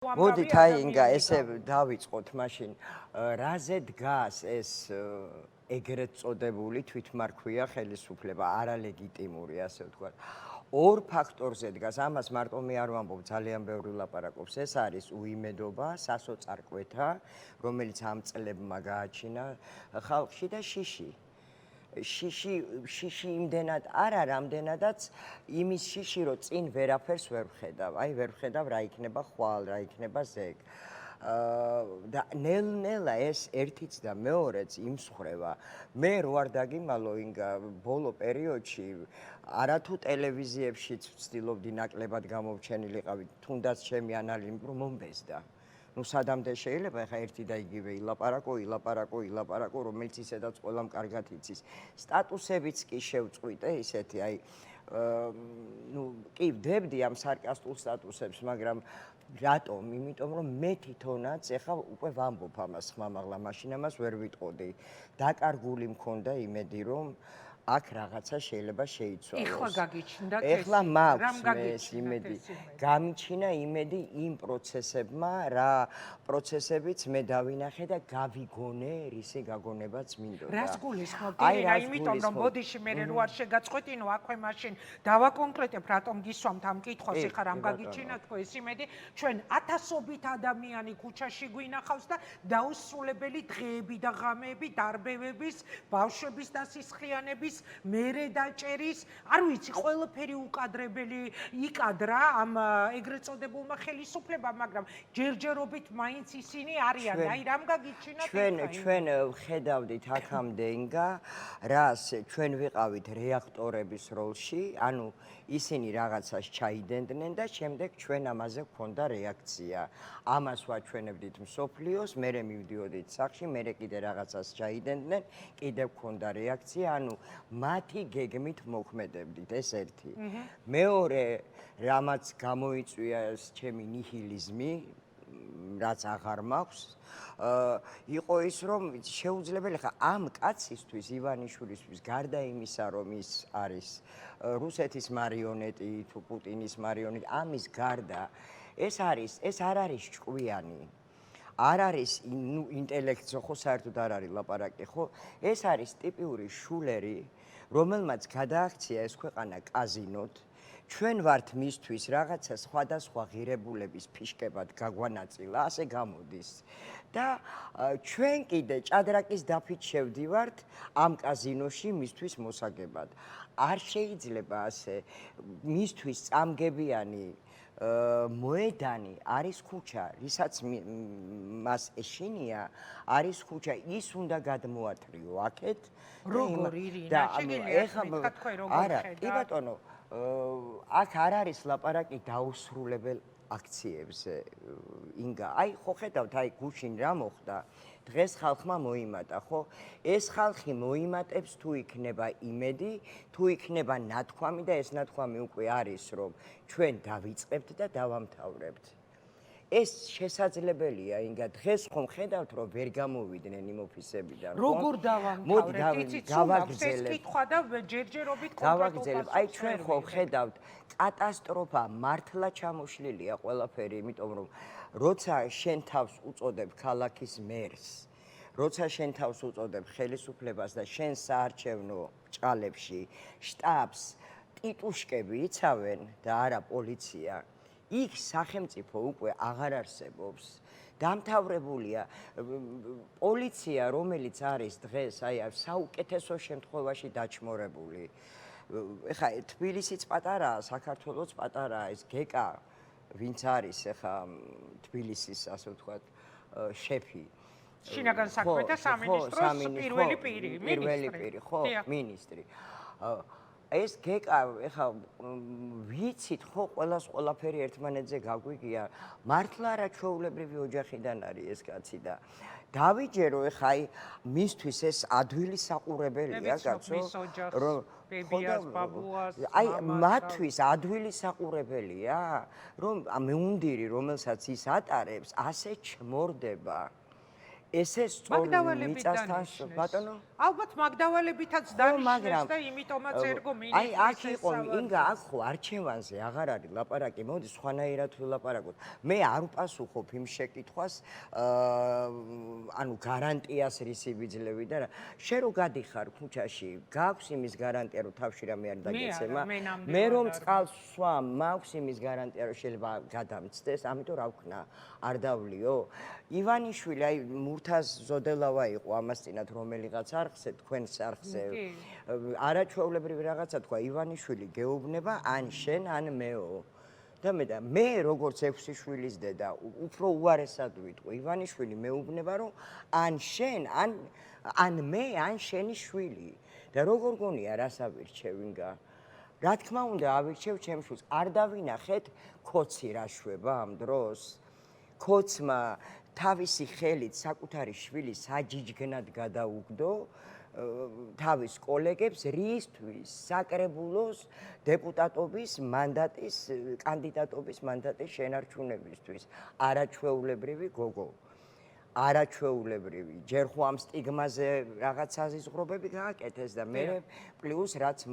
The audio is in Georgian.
მოდით აი ინგა ესე დავიწყოთ მაშინ რაზე დგას ეს ეგრეთ წოდებული თვითმარქვია ხელისუფლება არალეგიტიმური ასე ვთქვათ ორ ფაქტორზე დგას ამას მარტო მე არ ვამბობ ძალიან ბევრი ლაპარაკობს ეს არის უიმედობა სასოწარკვეთა რომელიც ამ წლებმა გააჩინა ხალხში და შიში იმდენად არა რამდენადაც იმის შიში რომ წინ ვერაფერს ვერ ვხედავ აი ვერ ვხედავ რა იქნება ხვალ რა იქნება ზეგ და ნელ-ნელა ეს ერთიც და მეორეც იმსხრევა მე რო არ დაგიმალო ინგა ბოლო პერიოდში არათუ ტელევიზიებშიც ვცდილობდი ნაკლებად გამოვჩენილიყავი თუნდაც ჩემი ანალიზი მომბეზდა ну სადამდე შეიძლება ხა ერთი და იგივე ილაპარაკო რომელიც ისედაც ყველამ კარგად იცის სტატუსებიც კი შევწყვიტე ისეთი აი ну კი ვდებდი ამ სარკასტულ სტატუსებს მაგრამ რატომ იმიტომ რომ მე თვითონაც ეხა უკვე ვამბობ ამას ხმამაღლა მაშინ ამას ვერ ვიტყოდი დაკარგული მქონდა იმედი რომ აქ რაღაცა შეიძლება შეიცვალოს. ეხლა გაგიჩნდა ეხლა მაქვს იმედი. გამიჩინა იმედი იმ პროცესებმა, რა პროცესებიც მე დავინახე და გავიგონე, რისი გაგონებაც მინდოდა. რას გულისხმობთ? ირინა, იმიტომ რომ ბოდიში მე რო არ შეგაწყვეტინო, აქვე მაშინ დავაკონკრეტებ, რატომ გისვამთ ამ კითხვას, ეხლა რამ გაგიჩინა თქო ეს იმედი, ჩვენ ათასობით ადამიანი ქუჩაში გვინახავს და დაუსრულებელი დღეები და ღამეები, დარბევების, ბავშვების დასისხლიანების მერე დაჭერის, არ ვიცი, ყველაფერი უკადრებელი იკადრა ამ ეგრეთ წოდებულმა ხელისუფლებამ, მაგრამ ჯერჯერობით მაინც ისინი არიან. აი რამ გაგიჩინათ? ჩვენ ვხედავდით აქამდე ინგა, რას ჩვენ ვიყავით რეაქტორების როლში, ანუ ისინი რაღაცას ჩაიდენდნენ და შემდეგ ჩვენ ამაზე გვქონდა რეაქცია. ამას ვაჩვენებდით მსოფლიოს, მერე მივდიოდით სახში, მერე კიდე რაღაცას ჩაიდენდნენ, კიდე გვქონდა რეაქცია, ანუ მათი გეგმით მოქმედებდით, ეს ერთი. მეორე, რამაც გამოიწვია ჩემი ნიჰილიზმი, რაც აღარ მაქვს, იყო ის, რომ შეუძლებელი ხა ამ კაცისთვის, ივანიშვილისთვის, გარდა იმისა, რომ ის არის რუსეთის მარიონეტი, თუ პუტინის მარიონეტი, ამის გარდა ეს არ არის ჭკვიანი. არ არის ინტელექტზე ხო საერთოდ არ არის ლაპარაკი, ხო? ეს არის ტიპიური შულერი, რომელმაც გადააქცია ეს ქვეყანა კაზინოდ. ჩვენ ვართ მისთვის რაღაცა სხვადასხვა ღირებულების ფიშკებად გაგვანაწილა, ასე გამოდის. და ჩვენ კიდე ჭადრაკის დაფით შევდივართ ამ კაზინოში მისთვის მოსაგებად. არ შეიძლება ასე მისთვის წამგებიანი მოედანი არის ქუჩა, რისაც მას ეშინია, არის ქუჩა, ის უნდა გადმოათრიო აქეთ. როგორ ირინა, შეგიძლიათ თქვენ როგორ არა, კი ბატონო, აქ არ არის ლაპარაკი დაუსრულებელ აქციებზე. ინგა, აი ხო ხედავთ, აი გუშინ რა მოხდა? დღეს ხალხმა მოიმატა, ხო? ეს ხალხი მოიმატებს თუ იქნება იმედი, თუ იქნება ნათქვამი და ეს ნათქვამი უკვე არის, რომ ჩვენ დავიწყებთ და დავამთავრებთ. ეს შესაძლებელია, ინგა დღეს ხომ ხედავთ, რომ ვერ გამოვიდნენ იმ ოფისებიდან, ხო? როგორ დავამთავრებთ? იცით, ეს კითხვა და ჯერჯერობით კონკრეტულად. აი ჩვენ ხო ხედავთ, კატასტროფა მართლა ჩამოშლილია ყველაფერი, იმიტომ რომ როცა შენ თავს უწოდებ ქალაქის მერს, როცა შენ თავს უწოდებ ხელისუფლებას და შენ საარჩევნო ჭალებში შტაბს ტიტუშკები იცავენ და არა პოლიცია, იქ სახელმწიფო უკვე აღარ არსებობს. დამთავრებულია პოლიცია, რომელიც არის დღეს აი საუკეთესო შემთხვევაში დაჩმორებული. ეხა თბილისიც პატარაა, საქართველოც პატარაა, ეს გეკა ვინც არის ეხა თბილისის ასე ვთქვათ შეფი. შინაგან საქმეთა სამინისტროს პირველი პირი, ხო, მინისტრი. ეს გეკა ეხა ვიცით ხო ყველას ყველაფერი ერთმანეთზე გაგვიგია, მართლა არა ჩვეულებრივი ოჯახიდან არის ეს კაცი და დავიჯერო ეხა აი მისთვის ეს ადვილი საყურებელია კაცო, რომ ბებიას, ბაბუას, აი მათთვის ადვილი საყურებელია, რომ მეუნდირი რომელსაც ის ატარებს, ასე ჩმორდება. ესე სწორ მიწასთან ბატონო ალბათ მაგდავალებითაც დანიშნეს და იმიტომაც ერგო მინისტრის აქ იყო ინგა აქ ხო არჩევანზე აღარ არის ლაპარაკი მოდი სხვანაირად ვილაპარაკოთ მე არ ვპასუხობ იმ შეკითხვას ანუ გარანტიას რისი ვიძლევი და რა შენ რო გადიხარ ქუჩაში გაქვს იმის გარანტია რომ თავში რამე არ დაგეცემა მე რომ წყალს ვსვამ მაქვს იმის გარანტია რომ შეიძლება გადამცდეს ამიტომ რა ვქნა არ დავლიო ივანიშვილი აი მურთაზ ზოდელავა იყო ამას წინათ რომელიღაც არხზე თქვენს არხზე არაჩვეულებრივი რაღაცა თქვა ივანიშვილი გეუბნება ან შენ ან მეო და მე როგორც 6 შვილის დედა უფრო უარესად ვიტყვი ივანიშვილი მეუბნება რომ ან შენ ან მე ან შენი შვილი და როგორ გონია რას ავირჩევ ინგა რა თქმა უნდა ავირჩევ ჩემს შვილს არ დავინახეთ ქოცი რა შვება ამ დროს ქოცმა თავისი ხელით საკუთარი შვილი საჯიჯგნად გადაუგდო თავის კოლეგებს რისთვის საკრებულოს დეპუტატობის მანდატის კანდიდატობის მანდატის შენარჩუნებისთვის არაჩვეულებრივი გოგო არაჩვეულებრივი ჯერ ხო ამ სტიგმაზე რაღაც საზიზღრობები გააკეთეს და მე პლუს რაც